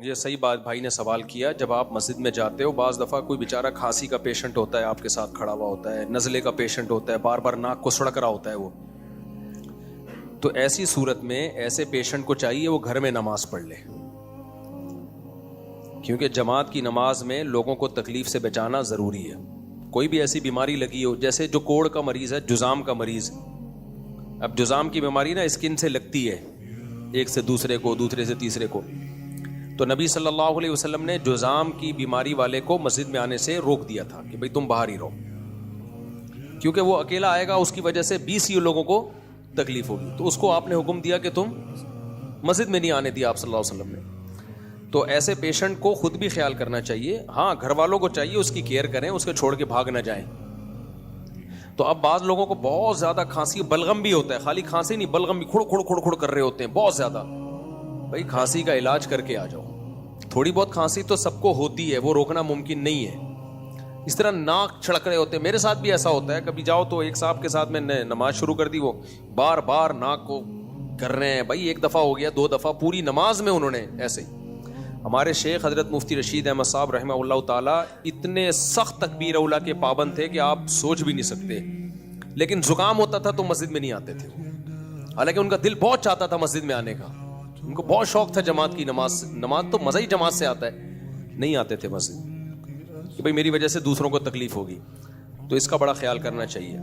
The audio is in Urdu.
یہ صحیح بات بھائی نے سوال کیا. جب آپ مسجد میں جاتے ہو بعض دفعہ کوئی بیچارہ کھانسی کا پیشنٹ ہوتا ہے آپ کے ساتھ کھڑا ہوا ہوتا ہے, نزلے کا پیشنٹ ہوتا ہے, بار بار ناک کو سڑک رہا ہوتا ہے وہ, تو ایسی صورت میں ایسے پیشنٹ کو چاہیے وہ گھر میں نماز پڑھ لے, کیونکہ جماعت کی نماز میں لوگوں کو تکلیف سے بچانا ضروری ہے. کوئی بھی ایسی بیماری لگی ہو, جیسے جو کوڑ کا مریض ہے, جزام کا مریض, اب جزام کی بیماری نا اسکن سے لگتی ہے, ایک سے دوسرے کو, دوسرے سے تیسرے کو, تو نبی صلی اللہ علیہ وسلم نے جزام کی بیماری والے کو مسجد میں آنے سے روک دیا تھا کہ بھئی تم باہر ہی رہو, کیونکہ وہ اکیلا آئے گا, اس کی وجہ سے 20 لوگوں کو تکلیف ہوگی. تو اس کو آپ نے حکم دیا کہ تم مسجد میں نہیں آنے دیا آپ صلی اللہ علیہ وسلم نے. تو ایسے پیشنٹ کو خود بھی خیال کرنا چاہیے, ہاں گھر والوں کو چاہیے اس کی کیئر کریں, اس کو چھوڑ کے بھاگ نہ جائیں. تو اب بعض لوگوں کو بہت زیادہ کھانسی, بلغم بھی ہوتا ہے, خالی کھانسی نہیں بلغم بھی, کھڑ کھڑ کھڑ کھڑ کر رہے ہوتے ہیں بہت زیادہ. بھائی کھانسی کا علاج کر کے آ جاؤ. تھوڑی بہت کھانسی تو سب کو ہوتی ہے, وہ روکنا ممکن نہیں ہے. اس طرح ناک چھڑک رہے ہوتے ہیں, میرے ساتھ بھی ایسا ہوتا ہے. کبھی جاؤ تو ایک صاحب کے ساتھ میں نے نماز شروع کر دی, وہ بار بار ناک کو کر رہے ہیں. بھائی ایک دفعہ ہو گیا, 2 دفعہ, پوری نماز میں انہوں نے ایسے ہی. ہمارے شیخ حضرت مفتی رشید احمد صاحب رحمہ اللہ تعالیٰ اتنے سخت تکبیر اولا کے پابند تھے کہ آپ سوچ بھی نہیں سکتے, لیکن زکام ہوتا تھا تو مسجد میں نہیں آتے تھے, حالانکہ ان کا دل بہت چاہتا تھا مسجد میں آنے کا, ان کو بہت شوق تھا جماعت کی نماز تو مزہ ہی جماعت سے آتا ہے, نہیں آتے تھے مسجد کہ بھئی میری وجہ سے دوسروں کو تکلیف ہوگی. تو اس کا بڑا خیال کرنا چاہیے.